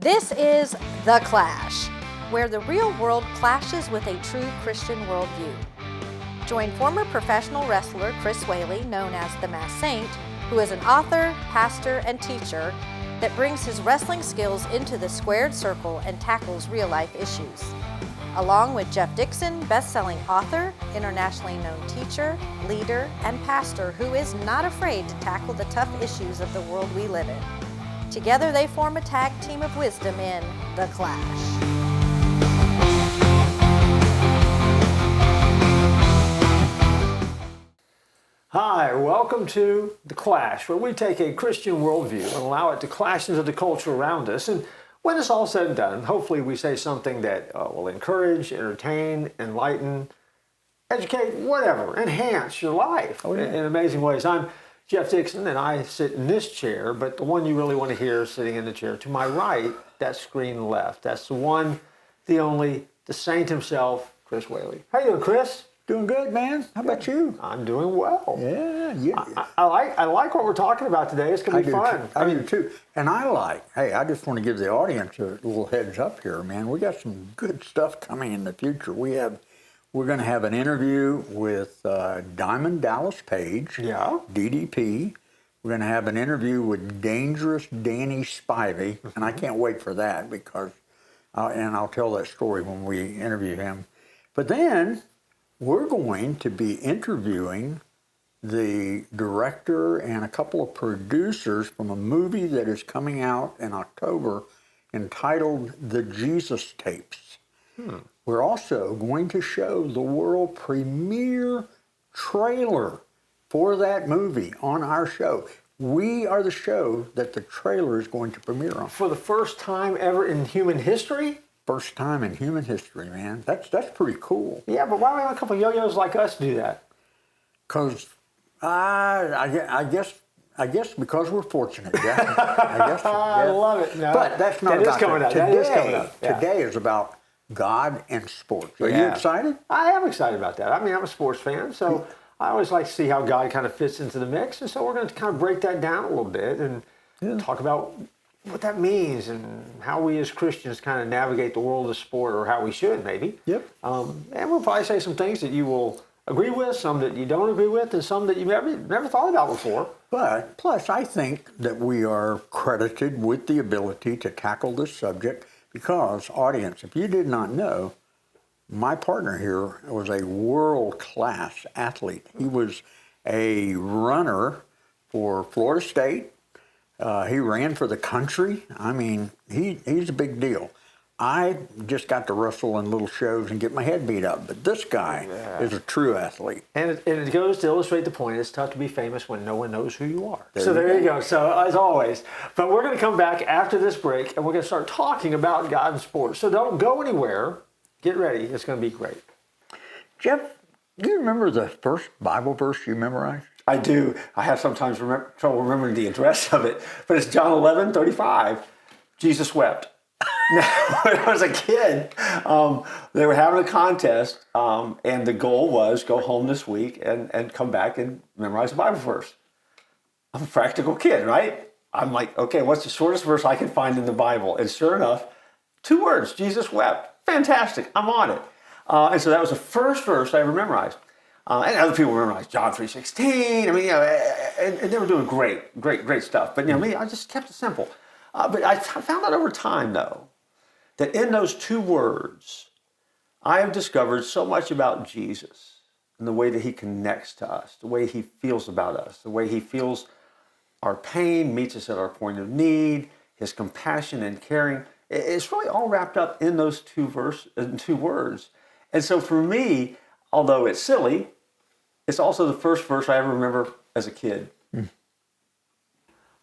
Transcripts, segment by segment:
This is The Clash, where the real world clashes with a true Christian worldview. Join former professional wrestler Chris Whaley, known as the Masked Saint, who is an author, pastor, and teacher that brings his wrestling skills into the squared circle and tackles real-life issues. Along with Jeff Dixon, best-selling author, internationally known teacher, leader, and pastor who is not afraid to tackle the tough issues of the world we live in. Together they form a tag team of wisdom in The Clash. Hi, welcome to The Clash, where we take a Christian worldview and allow it to clash into the culture around us. And when it's all said and done, hopefully we say something that will encourage, entertain, enlighten, educate, whatever, enhance your life in amazing ways. I'm Jeff Dixon, and I sit in this chair, but the one you really want to hear is sitting in the chair to my right, that screen left. That's the one, the only, the saint himself, Chris Whaley. How you doing, Chris? Doing good, man. How about you? I'm doing well. Yeah. I like what we're talking about today. It's going to be fun. I do too. And I just want to give the audience a little heads up here, man. We got some good stuff coming in the future. We're going to have an interview with Diamond Dallas Page, DDP. We're going to have an interview with Dangerous Danny s5e, and I can't wait for that because, and I'll tell that story when we interview him. But then we're going to be interviewing the director and a couple of producers from a movie that is coming out in October entitled The Jesus Tapes. We're also going to show the world premiere trailer for that movie on our show. We are the show that the trailer is going to premiere on. For the first time ever in human history? First time in human history, man. That's pretty cool. Yeah, but why don't a couple of yo-yos like us do that? Because I guess because we're fortunate. Yeah. I love it. No, but that's not that about is coming up. That is coming up. Yeah. Today is about God and sports. Are you excited? I am excited about that. I mean, I'm a sports fan, so I always like to see how God kind of fits into the mix. And so we're going to kind of break that down a little bit and talk about what that means and how we as Christians kind of navigate the world of sport, or how we should maybe. Yep. And we'll probably say some things that you will agree with, some that you don't agree with, and some that you never thought about before. But plus, I think that we are credited with the ability to tackle this subject because, audience, if you did not know, my partner here was a world-class athlete. He was a runner for Florida State. He ran for the country. I mean, he's a big deal. I just got to wrestle in little shows and get my head beat up, but this guy is a true athlete. And it goes to illustrate the point. It's tough to be famous when no one knows who you are. There you go. So as always, but we're going to come back after this break, and we're going to start talking about God and sports. So don't go anywhere. Get ready. It's going to be great. Jeff, do you remember the first Bible verse you memorized? I do. I have sometimes trouble remembering the address of it, but it's John 11:35. Jesus wept. Now, when I was a kid, they were having a contest, and the goal was go home this week and come back and memorize the Bible verse. I'm a practical kid, right? I'm like, okay, what's the shortest verse I can find in the Bible? And sure enough, 2 words, Jesus wept. Fantastic, I'm on it. And so that was the first verse I ever memorized. And other people memorized John 3:16. I mean, and they were doing great stuff. But me, I just kept it simple. But I found out over time, though, that in those 2 words, I have discovered so much about Jesus and the way that he connects to us, the way he feels about us, the way he feels our pain, meets us at our point of need, his compassion and caring. It's really all wrapped up in those 2 words. And so for me, although it's silly, it's also the first verse I ever remember as a kid.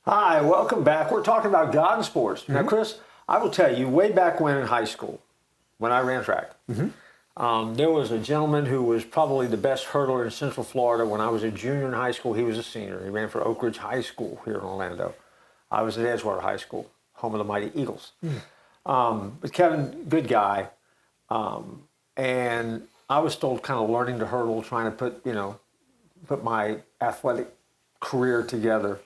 Hi, welcome back. We're talking about God and sports. Now, Chris, I will tell you, way back when in high school, when I ran track, there was a gentleman who was probably the best hurdler in Central Florida. When I was a junior in high school, he was a senior. He ran for Oak Ridge High School here in Orlando. I was at Edgewater High School, home of the Mighty Eagles. But Kevin, good guy. And I was still kind of learning to hurdle, trying to put my athletic career together.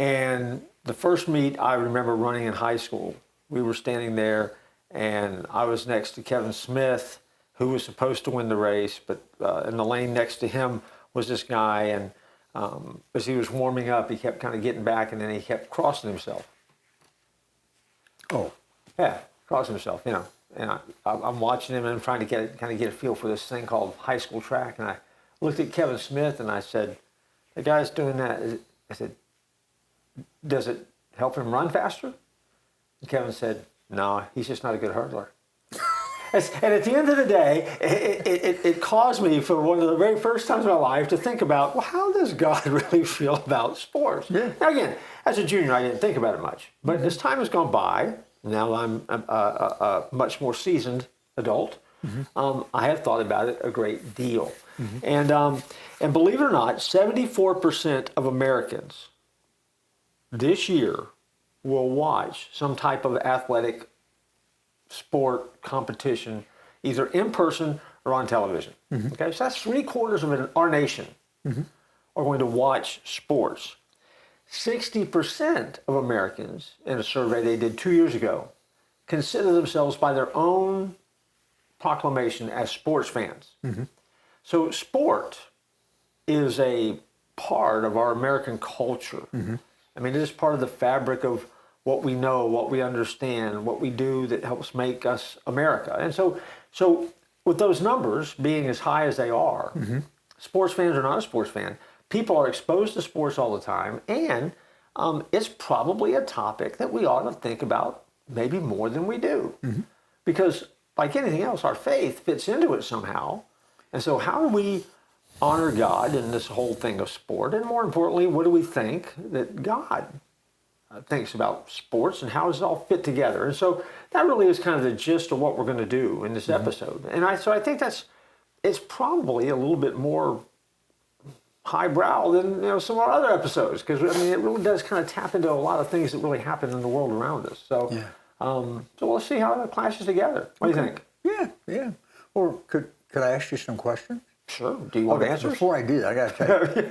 And the first meet I remember running in high school, we were standing there, and I was next to Kevin Smith, who was supposed to win the race, but in the lane next to him was this guy, and as he was warming up, he kept kind of getting back, and then he kept crossing himself. Oh. Yeah, crossing himself, you know. And I'm watching him, and I'm trying to get a feel for this thing called high school track, and I looked at Kevin Smith, and I said, the guy's doing that. I said, does it help him run faster? And Kevin said, no, he's just not a good hurdler. And at the end of the day, it caused me, for one of the very first times in my life, to think about, well, how does God really feel about sports? Yeah. Now, again, as a junior, I didn't think about it much. But as time has gone by, now I'm a much more seasoned adult, I have thought about it a great deal. And believe it or not, 74% of Americans this year will watch some type of athletic sport competition, either in person or on television. Okay, so that's 3/4 of our nation are going to watch sports. 60% of Americans, in a survey they did 2 years ago, consider themselves by their own proclamation as sports fans. So sport is a part of our American culture. I mean, it is part of the fabric of what we know, what we understand, what we do that helps make us America. And so with those numbers being as high as they are, sports fans or not a sports fan, people are exposed to sports all the time, and it's probably a topic that we ought to think about maybe more than we do. Because like anything else, our faith fits into it somehow. And so how do we honor God in this whole thing of sport? And more importantly, what do we think that God thinks about sports, and how does it all fit together? And so that really is kind of the gist of what we're going to do in this episode. And I think it's probably a little bit more highbrow than some of our other episodes, because I mean it really does kind of tap into a lot of things that really happen in the world around us. So so we'll see how it clashes together. What do you think? Yeah. Or could I ask you some questions? Sure. Do you want answers? Before I do, I got to tell you,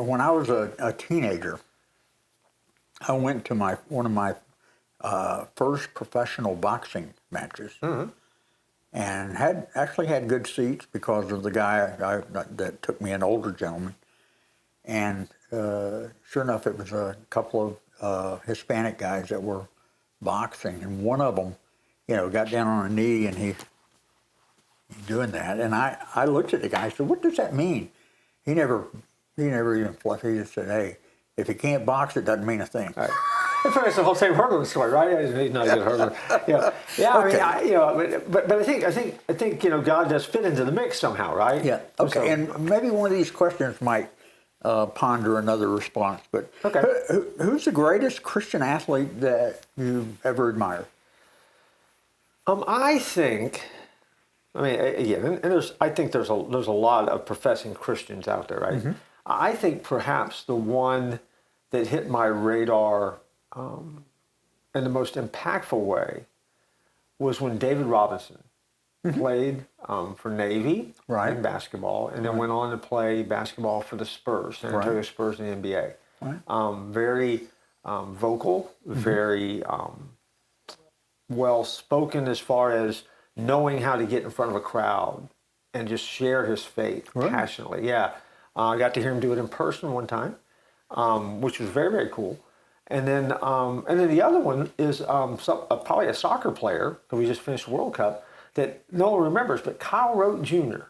when I was a teenager, I went to one of my first professional boxing matches, and actually had good seats because of the guy that took me, an older gentleman. And sure enough, it was a couple of Hispanic guys that were boxing, and one of them, got down on a knee, and he doing that, and I looked at the guy and said, "What does that mean?" He never even fluffed. He just said, "Hey, if you can't box, it doesn't mean a thing." Right. I think it's the whole same hurdling story, right? He's not a good hurdler. Yeah. Okay. I mean, but I think God does fit into the mix somehow, right? Yeah. Okay. So, and maybe one of these questions might ponder another response. But okay. Who's the greatest Christian athlete that you've ever admired? I think. I mean, again, and I think there's a lot of professing Christians out there, right? I think perhaps the one that hit my radar in the most impactful way was when David Robinson played for Navy in basketball, and then went on to play basketball for the Spurs, San Antonio Spurs in the NBA. Very vocal, very well spoken as far as knowing how to get in front of a crowd and just share his faith passionately. Yeah, I got to hear him do it in person one time, which was very, very cool. And then the other one is probably a soccer player, because we just finished the World Cup, that no one remembers, but Kyle Rote Jr.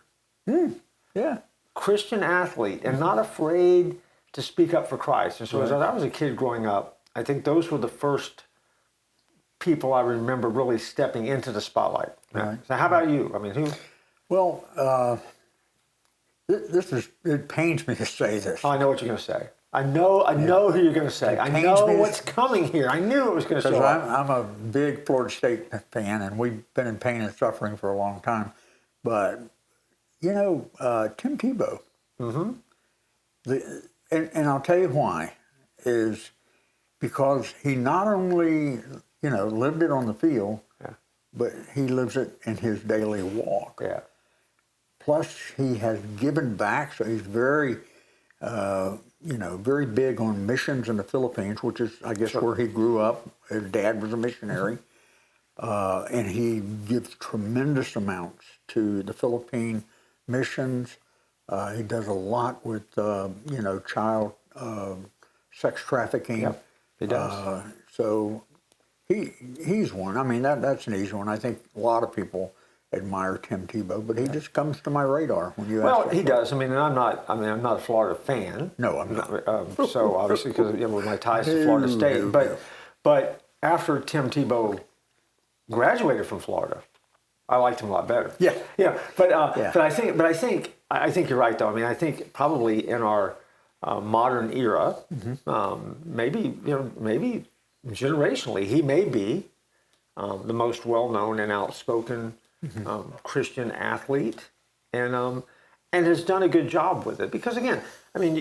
Christian athlete, and not afraid to speak up for Christ. And so as I was a kid growing up, I think those were the first people I remember really stepping into the spotlight. Right. So how about you? I mean, who? Well, it pains me to say this. Oh, I know what you're going to say. I know who you're going to say. I know what's coming here. I knew it was going to show up. I'm a big Florida State fan, and we've been in pain and suffering for a long time. But, Tim Tebow, and I'll tell you why, is because he not only, lived it on the field, but he lives it in his daily walk. Yeah. Plus, he has given back, so he's very very big on missions in the Philippines, which is, I guess, where he grew up. His dad was a missionary. And he gives tremendous amounts to the Philippine missions. He does a lot with, child sex trafficking. Yep, he does. So he's one. I mean, that's an easy one. I think a lot of people admire Tim Tebow, but he just comes to my radar when you ask. Well, he does. I mean, I'm not a Florida fan. No, I'm not. So obviously, because with my ties to Florida State, but after Tim Tebow graduated from Florida, I liked him a lot better. Yeah. But I think you're right though. I mean, I think probably in our modern era, maybe generationally, he may be the most well-known and outspoken Christian athlete, and has done a good job with it. Because again, I mean,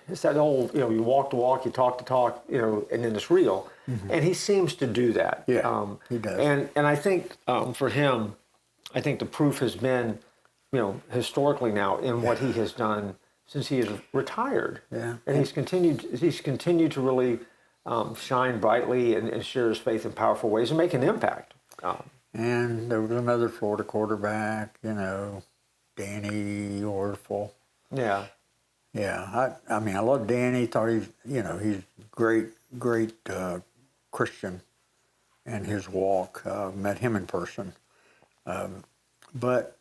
it's that old, you walk the walk, you talk the talk, and then it's real. And he seems to do that. Yeah, he does. And I think for him, I think the proof has been, historically now in what he has done since he is retired. Yeah. And he's continued to really shine brightly and share his faith in powerful ways and make an impact. And there was another Florida quarterback, Danny Orful. Yeah. Yeah, I mean, I love Danny. Thought he's great Christian in his walk. Met him in person. But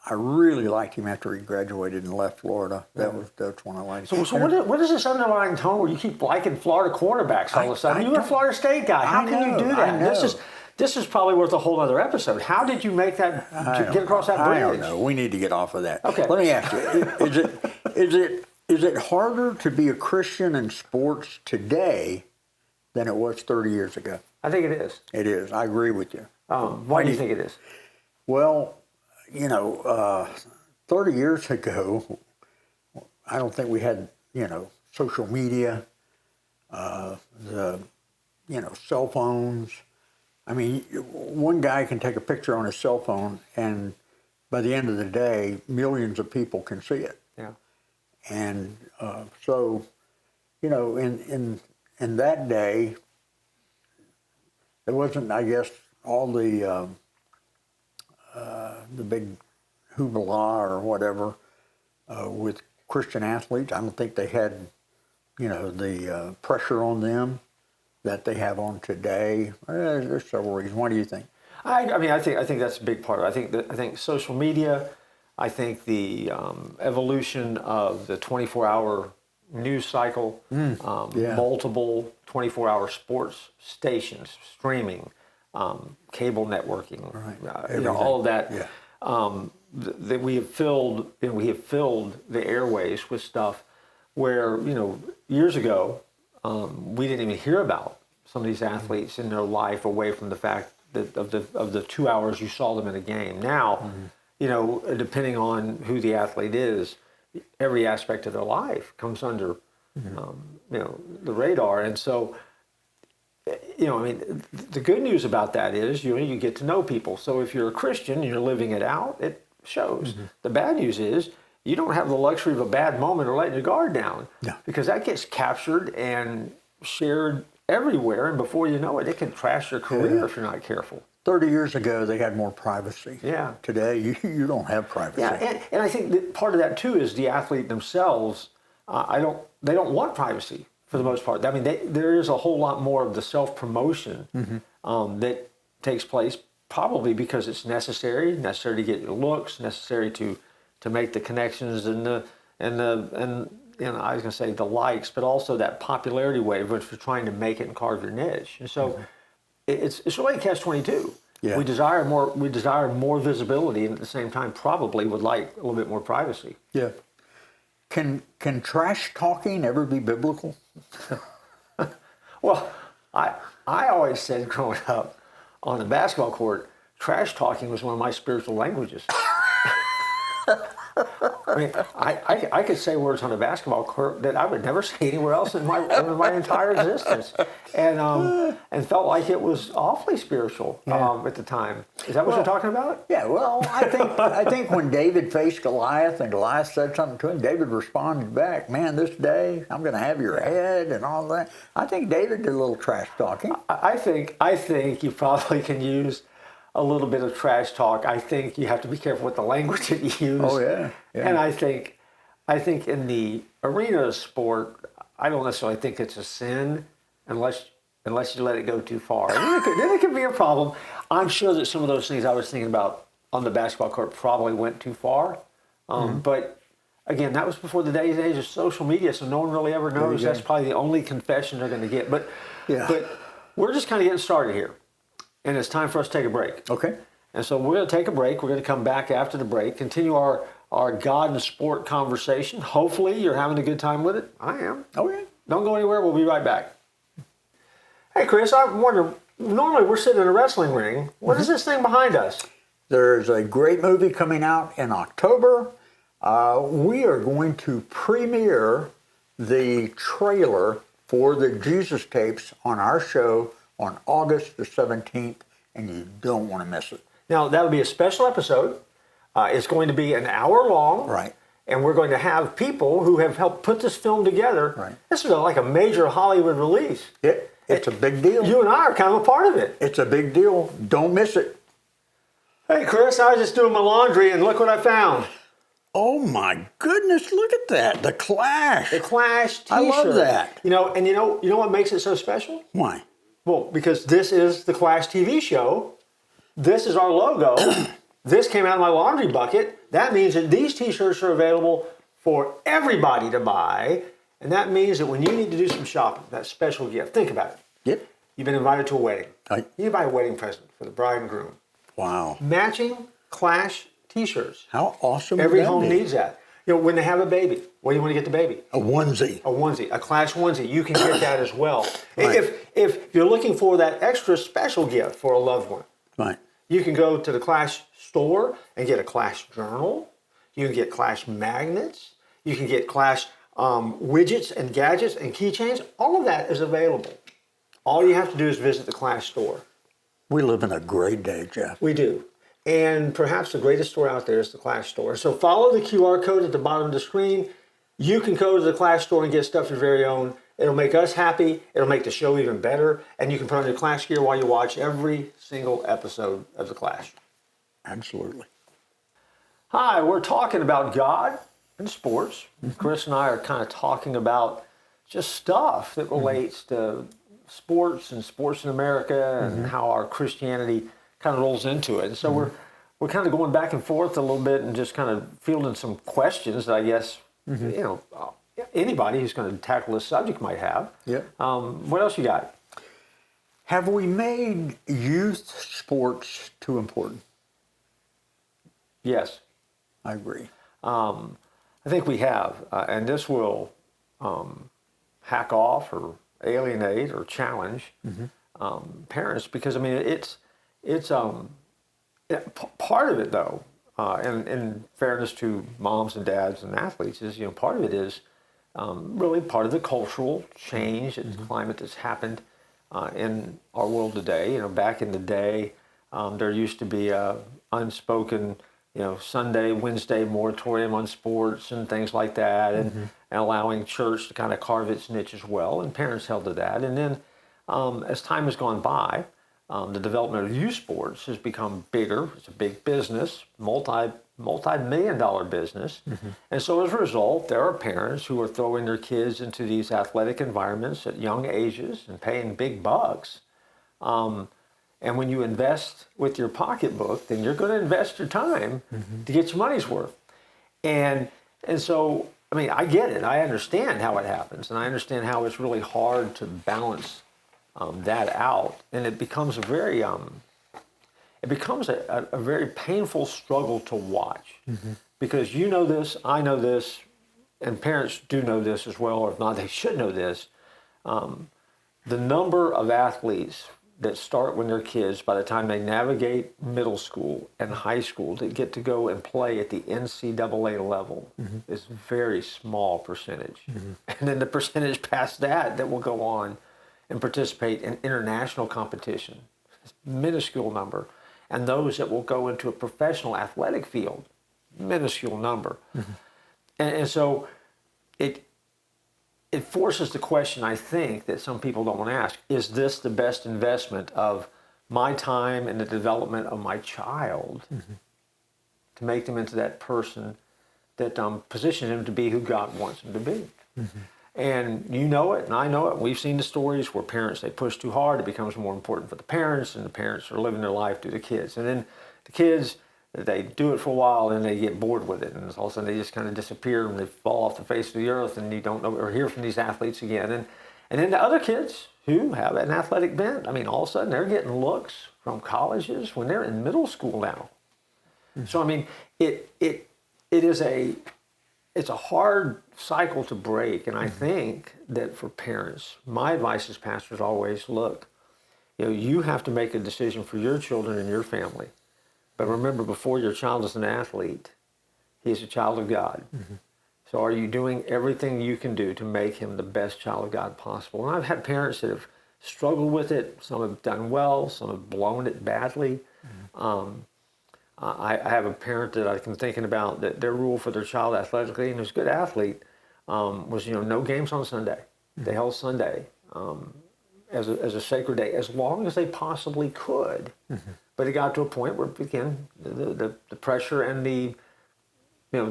I really liked him after he graduated and left Florida. That's when I liked him. So what is this underlying tone where you keep liking Florida quarterbacks all of a sudden? You're a Florida State guy. How can you do that? This is probably worth a whole other episode. How did you make that, get across that bridge? I don't know. We need to get off of that. Okay. Let me ask you, is it harder to be a Christian in sports today than it was 30 years ago? I think it is. It is. I agree with you. Why do you think it is? Well, 30 years ago, I don't think we had, social media, cell phones. I mean, one guy can take a picture on his cell phone, and by the end of the day, millions of people can see it. Yeah. And so, in that day, there wasn't, I guess, all the big hoopla or whatever with Christian athletes. I don't think they had, the pressure on them that they have on today. There's several reasons. What do you think? I think that's a big part of it. I think social media. I think the evolution of the 24-hour news cycle, multiple 24-hour sports stations, streaming, cable networking, all of that. Yeah. That we have filled the airways with stuff where years ago we didn't even hear about some of these athletes in their life away from the fact that of the 2 hours you saw them in a game. Now, depending on who the athlete is, every aspect of their life comes under the radar. And so, the good news about that is you get to know people. So if you're a Christian and you're living it out, it shows. The bad news is you don't have the luxury of a bad moment or letting your guard down, because that gets captured and shared everywhere, and before you know it, it can trash your career if you're not careful. 30 years ago, they had more privacy. Yeah. Today, you don't have privacy. Yeah, and I think that part of that too is the athlete themselves. They don't want privacy for the most part. I mean, there is a whole lot more of the self-promotion that takes place, probably because it's necessary to get your looks, necessary to make the connections and I was going to say the likes, but also that popularity wave, which we're trying to make it and carve your niche. And so it's really a catch-22. Yeah. We desire more visibility, and at the same time probably would like a little bit more privacy. Yeah. Can trash talking ever be biblical? Well, I always said growing up on the basketball court, trash talking was one of my spiritual languages. I mean, I could say words on a basketball court that I would never say anywhere else in my entire existence, and felt like it was awfully spiritual at the time. Is that what you're talking about? Yeah. Well, I think when David faced Goliath and Goliath said something to him, David responded back, "Man, this day I'm going to have your head," and all that. I think David did a little trash talking. I think you probably can use a little bit of trash talk. I think you have to be careful with the language that you use. Oh yeah. And I think in the arena of sport, I don't necessarily think it's a sin unless you let it go too far. And then it could be a problem. I'm sure that some of those things I was thinking about on the basketball court probably went too far. But again, that was before the age of social media, so no one really ever knows. That's probably the only confession they're going to get. But we're just kind of getting started here. And it's time for us to take a break. Okay. And so we're going to take a break. We're going to come back after the break, continue our God and sport conversation. Hopefully you're having a good time with it. I am. Okay. Don't go anywhere. We'll be right back. Hey, Chris, I wonder, normally we're sitting in a wrestling ring. What is this thing behind us? There's a great movie coming out in October. We are going to premiere the trailer for the Jesus tapes on our show on August the 17th, and you don't want to miss it. Now, that'll be a special episode. It's going to be an hour long. Right. And we're going to have people who have helped put this film together. Right. This is like a major Hollywood release. It's a big deal. You and I are kind of a part of it. It's a big deal. Don't miss it. Hey, Chris, I was just doing my laundry, and look what I found. Oh, my goodness. Look at that. The Clash. The Clash t-shirt. I love that. You know what makes it so special? Why? Well, because this is the Clash TV show. This is our logo. This came out of my laundry bucket. That means that these t-shirts are available for everybody to buy. And that means that when you need to do some shopping, that special gift, think about it. Yep. You've been invited to a wedding. Right. You buy a wedding present for the bride and groom. Wow. Matching Clash t-shirts. How awesome Every would that home be? needs that. You know, when they have a baby, what do you want to get the baby? A onesie. A onesie, a Clash onesie. You can get that as well. Right. If you're looking for that extra special gift for a loved one, Right. you can go to the Clash store and get a Clash journal. You can get Clash magnets. You can get Clash widgets and gadgets and keychains. All of that is available. All you have to do is visit the Clash store. We live in a great day, Jeff. We do. And perhaps the greatest store out there is the Clash store. So follow the QR code at the bottom of the screen. You can go to the Clash store and get stuff your very own. It'll make us happy. It'll make the show even better. And you can put on your Clash gear while you watch every single episode of the Clash. Absolutely. Hi, we're talking about God and sports. Chris and I are kind of talking about just stuff that relates to sports and sports in America and how our Christianity kind of rolls into it. And so we're kind of going back and forth a little bit and just kind of fielding some questions that I guess anybody who's going to tackle this subject might have. Yeah. What else you got? Have we made youth sports too important? Yes. I agree. I think we have, and this will hack off or alienate or challenge parents because I mean it's part of it though, and in fairness to moms and dads and athletes is part of it is really part of the cultural change and climate that's happened in our world today. Back in the day, there used to be a unspoken Sunday, Wednesday moratorium on sports and things like that, and allowing church to kind of carve its niche as well, and parents held to that. And then as time has gone by, the development of youth sports has become bigger. It's a big business, multi-million-dollar business. And so as a result, there are parents who are throwing their kids into these athletic environments at young ages and paying big bucks. And when you invest with your pocketbook, then you're going to invest your time to get your money's worth. And so, I mean, I get it. I understand how it happens. And I understand how it's really hard to balance that out. And it becomes a very painful struggle to watch. Because you know this, I know this, and parents do know this as well, or if not, they should know this. The number of athletes that start when they're kids, by the time they navigate middle school and high school, that get to go and play at the NCAA level is a very small percentage. And then the percentage past that will go on and participate in international competition, minuscule number. And those that will go into a professional athletic field, minuscule number. And so it forces the question, I think, that some people don't want to ask: is this the best investment of my time and the development of my child to make them into that person that positions him to be who God wants him to be? And you know it, and I know it. We've seen the stories where parents, they push too hard, it becomes more important for the parents, and the parents are living their life through the kids. And then the kids, they do it for a while, and they get bored with it, and all of a sudden they just kind of disappear, and they fall off the face of the earth, and you don't know or hear from these athletes again. And then the other kids who have an athletic bent, I mean, all of a sudden they're getting looks from colleges when they're in middle school now. So I mean, it's a hard cycle to break, and I think that for parents, my advice as pastors always: look, you have to make a decision for your children and your family. But remember, before your child is an athlete, he is a child of God. So are you doing everything you can do to make him the best child of God possible? And I've had parents that have struggled with it. Some have done well. Some have blown it badly. I have a parent that I'm thinking about that their rule for their child athletically, and he was a good athlete, was no games on Sunday. They held Sunday as a sacred day as long as they possibly could. But it got to a point where, again, the pressure and the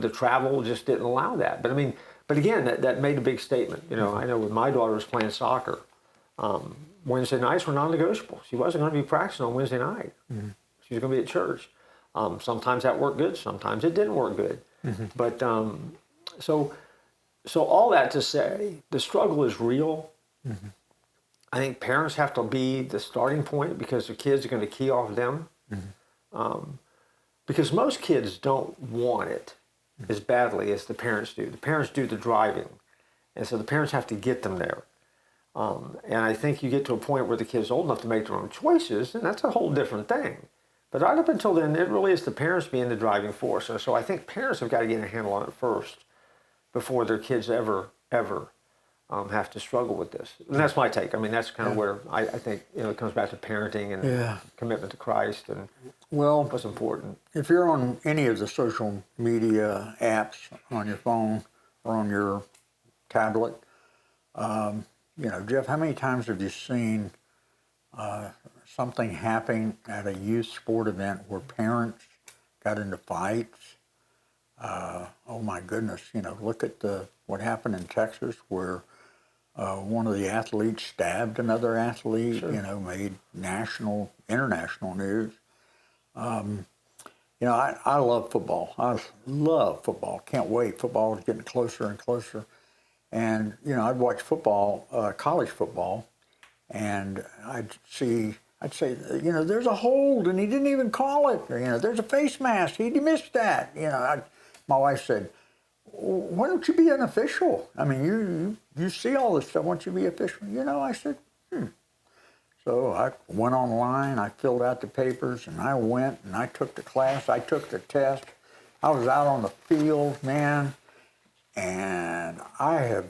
travel just didn't allow that. But I mean, again, that made a big statement. I know when my daughter was playing soccer, Wednesday nights were non-negotiable. She wasn't going to be practicing on Wednesday night. She was going to be at church. Sometimes that worked good. Sometimes it didn't work good. But so all that to say, the struggle is real. I think parents have to be the starting point, because the kids are going to key off them. Because most kids don't want it as badly as the parents do. The parents do the driving. And so the parents have to get them there. And I think you get to a point where the kid's old enough to make their own choices, and that's a whole different thing. But right up until then, it really is the parents being the driving force. So I think parents have got to get a handle on it first before their kids ever have to struggle with this. And that's my take. I mean, that's kind of where I think it comes back to parenting and commitment to Christ and what's important. If you're on any of the social media apps on your phone or on your tablet, Jeff, how many times have you seen something happening at a youth sport event where parents got into fights? Oh my goodness, look at what happened in Texas, where one of the athletes stabbed another athlete, made national, international news. I love football. I love football. Can't wait. Football is getting closer and closer. And, I'd watch football, college football, and I'd say, there's a hold, and he didn't even call it. Or, there's a face mask. He missed that. My wife said, why don't you be an official? I mean, you see all this stuff. Why don't you be official? I said, So I went online, I filled out the papers, and I went, and I took the class, I took the test. I was out on the field, man, and I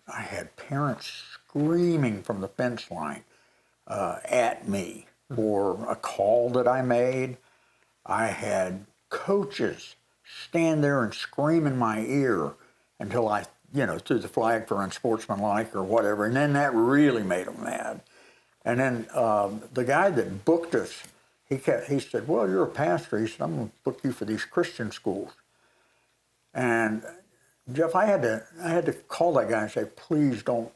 had parents screaming from the fence line at me for a call that I made. I had coaches stand there and scream in my ear until I, threw the flag for unsportsmanlike or whatever, and then that really made them mad. And then the guy that booked us, he said, well, you're a pastor. He said, I'm going to book you for these Christian schools. And Jeff, I had to call that guy and say, please don't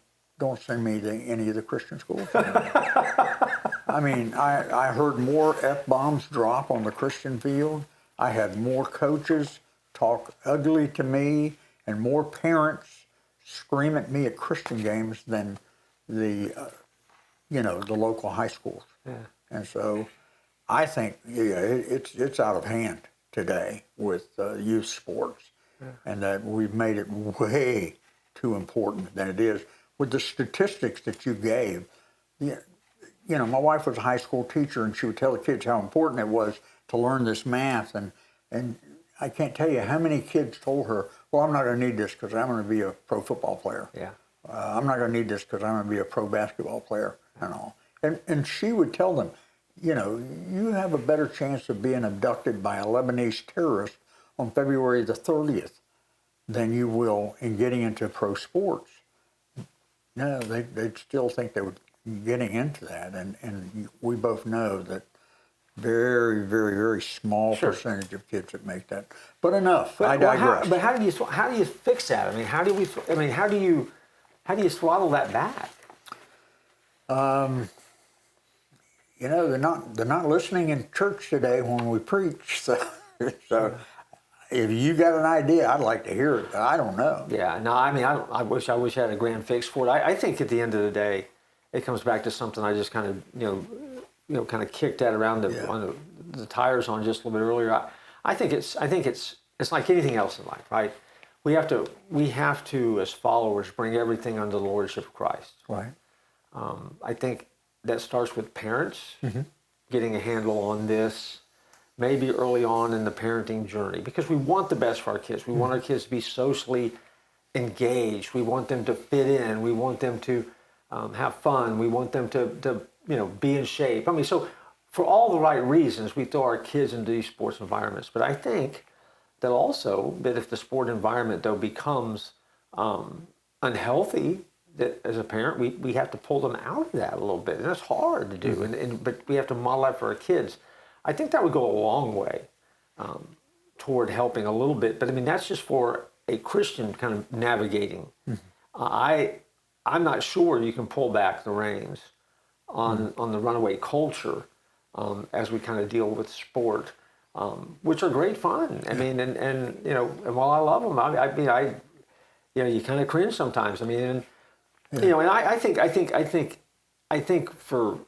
send me to any of the Christian schools. I mean, I heard more F-bombs drop on the Christian field. I had more coaches talk ugly to me and more parents scream at me at Christian games than the local high schools. Yeah. And so I think it's out of hand today with youth sports, and that we've made it way too important than it is. With the statistics that you gave, you know, my wife was a high school teacher, and she would tell the kids how important it was to learn this math. And I can't tell you how many kids told her, well, I'm not going to need this because I'm going to be a pro football player. Yeah. I'm not going to need this because I'm going to be a pro basketball player and all. And she would tell them, you know, you have a better chance of being abducted by a Lebanese terrorist on February the 30th than you will in getting into pro sports. No, they'd still think they were getting into that. And we both know that very, very, very small percentage of kids that make that. But enough. I digress. But how do you fix that? I mean, how do you throttle that back? You know, they're not listening in church today when we preach. So if you got an idea, I'd like to hear it. I don't know. Yeah, no, I mean, I wish I had a grand fix for it. I think at the end of the day, it comes back to something I just kind of kind of kicked at around on the tires on just a little bit earlier. I think it's like anything else in life, right? We have to as followers bring everything under the lordship of Christ. Right. I think that starts with parents getting a handle on this, maybe early on in the parenting journey, because we want the best for our kids. We want our kids to be socially engaged. We want them to fit in. We want them to have fun. We want them to be in shape. I mean, so for all the right reasons, we throw our kids into these sports environments. But I think that also that if the sport environment though becomes unhealthy, that as a parent we have to pull them out of that a little bit, and that's hard to do. But we have to model that for our kids. I think that would go a long way toward helping a little bit. But I mean, that's just for a Christian kind of navigating. I'm not sure you can pull back the reins on the runaway culture as we kind of deal with sport, which are great fun. I mean, and while I love them, I mean, you kind of cringe sometimes. I mean, and I think for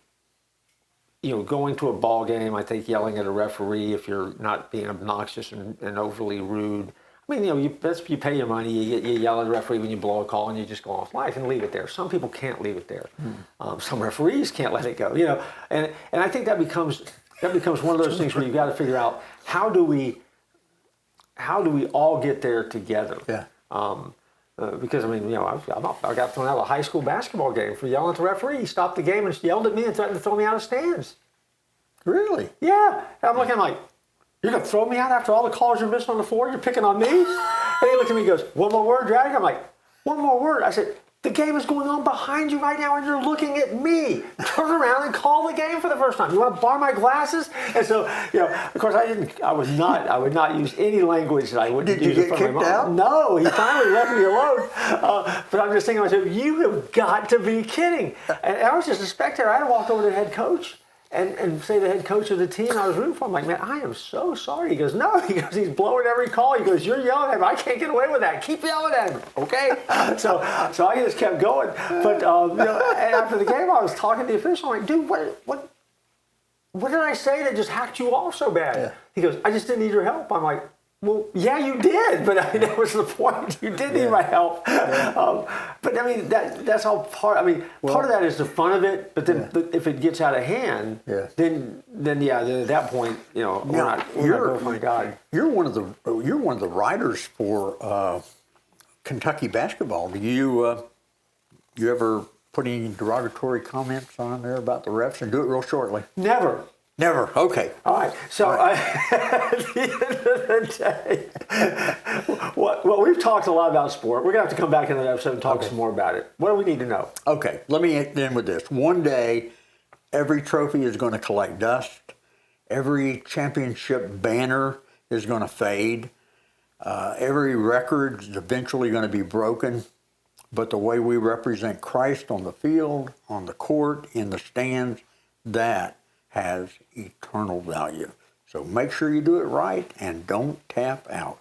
going to a ball game, I think yelling at a referee if you're not being obnoxious and overly rude. I mean, you pay your money, you yell at a referee when you blow a call, and you just go off life and leave it there. Some people can't leave it there. Some referees can't let it go. And I think that becomes one of those things where you've got to figure out how do we all get there together. Yeah. Because I mean, I got thrown out of a high school basketball game for yelling at the referee. He stopped the game and yelled at me and threatened to throw me out of stands. Really? Yeah. And I'm looking like, you're going to throw me out after all the calls you're missing on the floor? You're picking on me? And he looked at me and goes, one more word, Drag? I'm like, one more word. I said, the game is going on behind you right now and you're looking at me. Turn around and call the game for the first time. You want to borrow my glasses? And so, of course, I would not use any language that I wouldn't use in front of my mom. Did you get kicked out? No, he finally left me alone. But I'm just thinking to myself, you have got to be kidding. And I was just a spectator. I had to walk over to the head coach and say the head coach of the team I was rooting for. I'm like, man, I am so sorry. He goes, no. He goes, he's blowing every call. He goes, you're yelling at him. I can't get away with that. Keep yelling at him, okay? So I just kept going. But and after the game, I was talking to the official. I'm like, dude, what did I say that just hacked you off so bad? Yeah. He goes, I just didn't need your help. I'm like, well, yeah, you did, but I mean, that was the point. You did need my help. Yeah. But I mean, that's all part. I mean, part of that is the fun of it. But then, but if it gets out of hand, then at that point, we're not going, my God. You're one of the writers for Kentucky basketball. Do you ever put any derogatory comments on there about the refs, and do it real shortly? Never. Never. Okay. All right. So at the end of the day, well, we've talked a lot about sport. We're going to have to come back in the episode and talk some more about it. What do we need to know? Okay. Let me end with this. One day, every trophy is going to collect dust. Every championship banner is going to fade. Every record is eventually going to be broken. But the way we represent Christ on the field, on the court, in the stands, that has eternal value. So make sure you do it right and don't tap out.